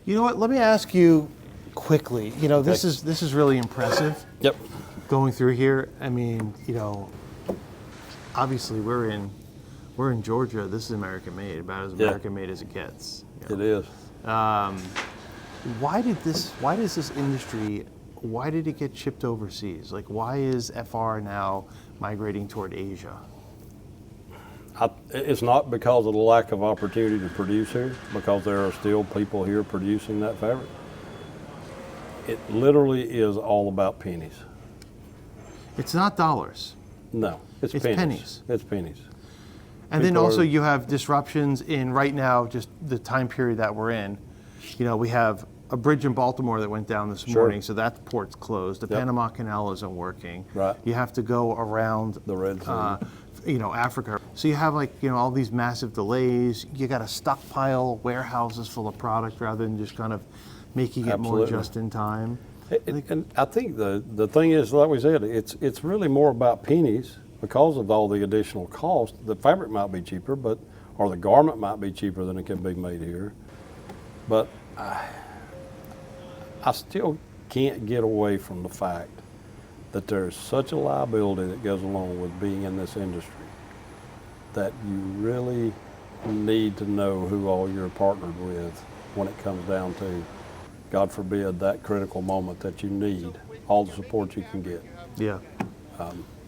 You know what? Let me ask you quickly. You know, this is really impressive. Yep. Going through here, I mean, you know, obviously we're in Georgia. This is American made, about as American made as it gets. You know? It is. Why does this industry? Why did it get shipped overseas? Like, why is FR now migrating toward Asia? It's not because of the lack of opportunity to produce here, because there are still people here producing that fabric. It literally is all about pennies. It's not dollars. No, it's pennies. It's pennies. And then also you have disruptions in right now, just the time period that we're in. You know, we have a bridge in Baltimore that went down this morning, so that port's closed. The Panama Canal isn't working. Right. You have to go around The Red Sea. You know, Africa. So you have, like, you know, all these massive delays. You got to stockpile warehouses full of product rather than just kind of making it more just in time. And I think the thing is, like we said, it's really more about pennies because of all the additional cost. The fabric might be cheaper, or the garment might be cheaper than it can be made here. But I still can't get away from the fact that there's such a liability that goes along with being in this industry that you really need to know who all you're partnered with when it comes down to, God forbid, that critical moment that you need all the support you can get. Yeah.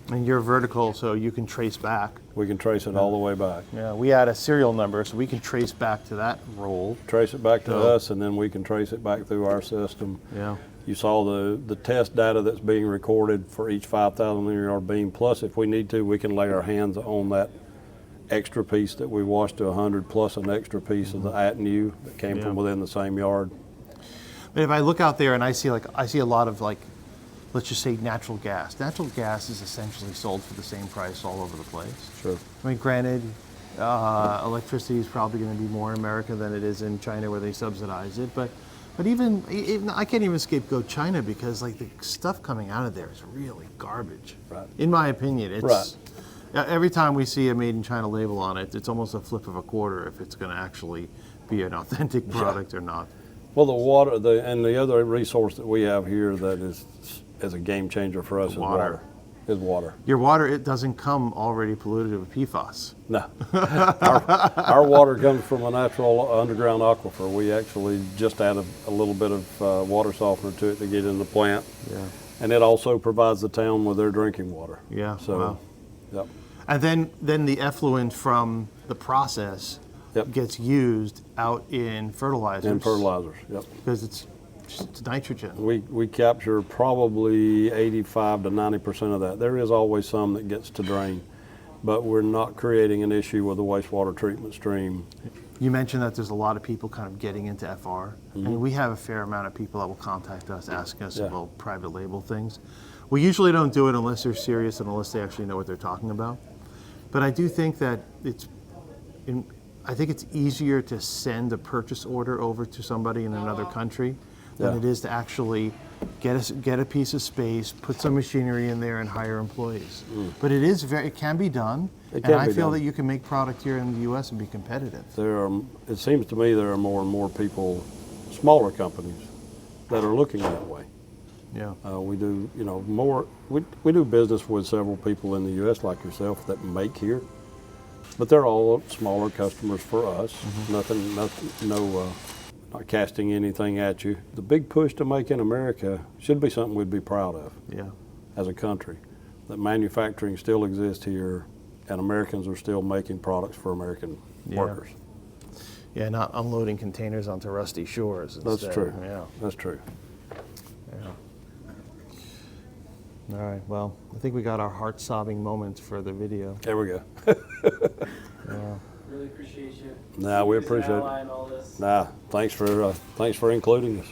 And you're vertical, so you can trace back. We can trace it all the way back. Yeah, we add a serial number, so we can trace back to that roll. Trace it back to us, and then we can trace it back through our system. Yeah. You saw the test data that's being recorded for each 5,000 linear yard beam. Plus, if we need to, we can lay our hands on that extra piece that we washed to 100, plus an extra piece of the at-new that came from within the same yard. But if I look out there and I see a lot of, like, let's just say natural gas. Natural gas is essentially sold for the same price all over the place. Sure. I mean, granted, electricity is probably going to be more in America than it is in China where they subsidize it, but even I can't even scapegoat China because, like, the stuff coming out of there is really garbage. Right. In my opinion, it's right. Every time we see a made in China label on it, it's almost a flip of a quarter if it's going to actually be an authentic product or not. Well, the water, and the other resource that we have here that is a game changer for us is water. Your water, it doesn't come already polluted with PFAS. No. our water comes from a natural underground aquifer. We actually just add a little bit of water softener to it to get in the plant. Yeah. And it also provides the town with their drinking water. Yeah. So, wow. Yep. And then the effluent from the process gets used out in fertilizers. In fertilizers, yep. Because it's nitrogen. We capture probably 85 to 90% of that. There is always some that gets to drain, but we're not creating an issue with the wastewater treatment stream. You mentioned that there's a lot of people kind of getting into FR. Mm-hmm. And we have a fair amount of people that will contact us, asking us about private label things. We usually don't do it unless they're serious and unless they actually know what they're talking about. But I do think that I think it's easier to send a purchase order over to somebody in another country than it is to actually get a piece of space, put some machinery in there, and hire employees. But it can be done, and I feel that you can make product here in the U.S. and be competitive. It seems to me there are more and more people, smaller companies, that are looking that way. Yeah. We do, more. We do business with several people in the U.S. like yourself that make here, but they're all smaller customers for us. Mm-hmm. Nothing, not casting anything at you. The big push to make in America should be something we'd be proud of. Yeah. As a country, that manufacturing still exists here, and Americans are still making products for American workers. Yeah, not unloading containers onto rusty shores instead. That's true. Yeah. That's true. Yeah. All right, well, I think we got our heart-sobbing moments for the video. There we go. Yeah. Really appreciate you. Nah, we appreciate it. All this. Nah, thanks for including us.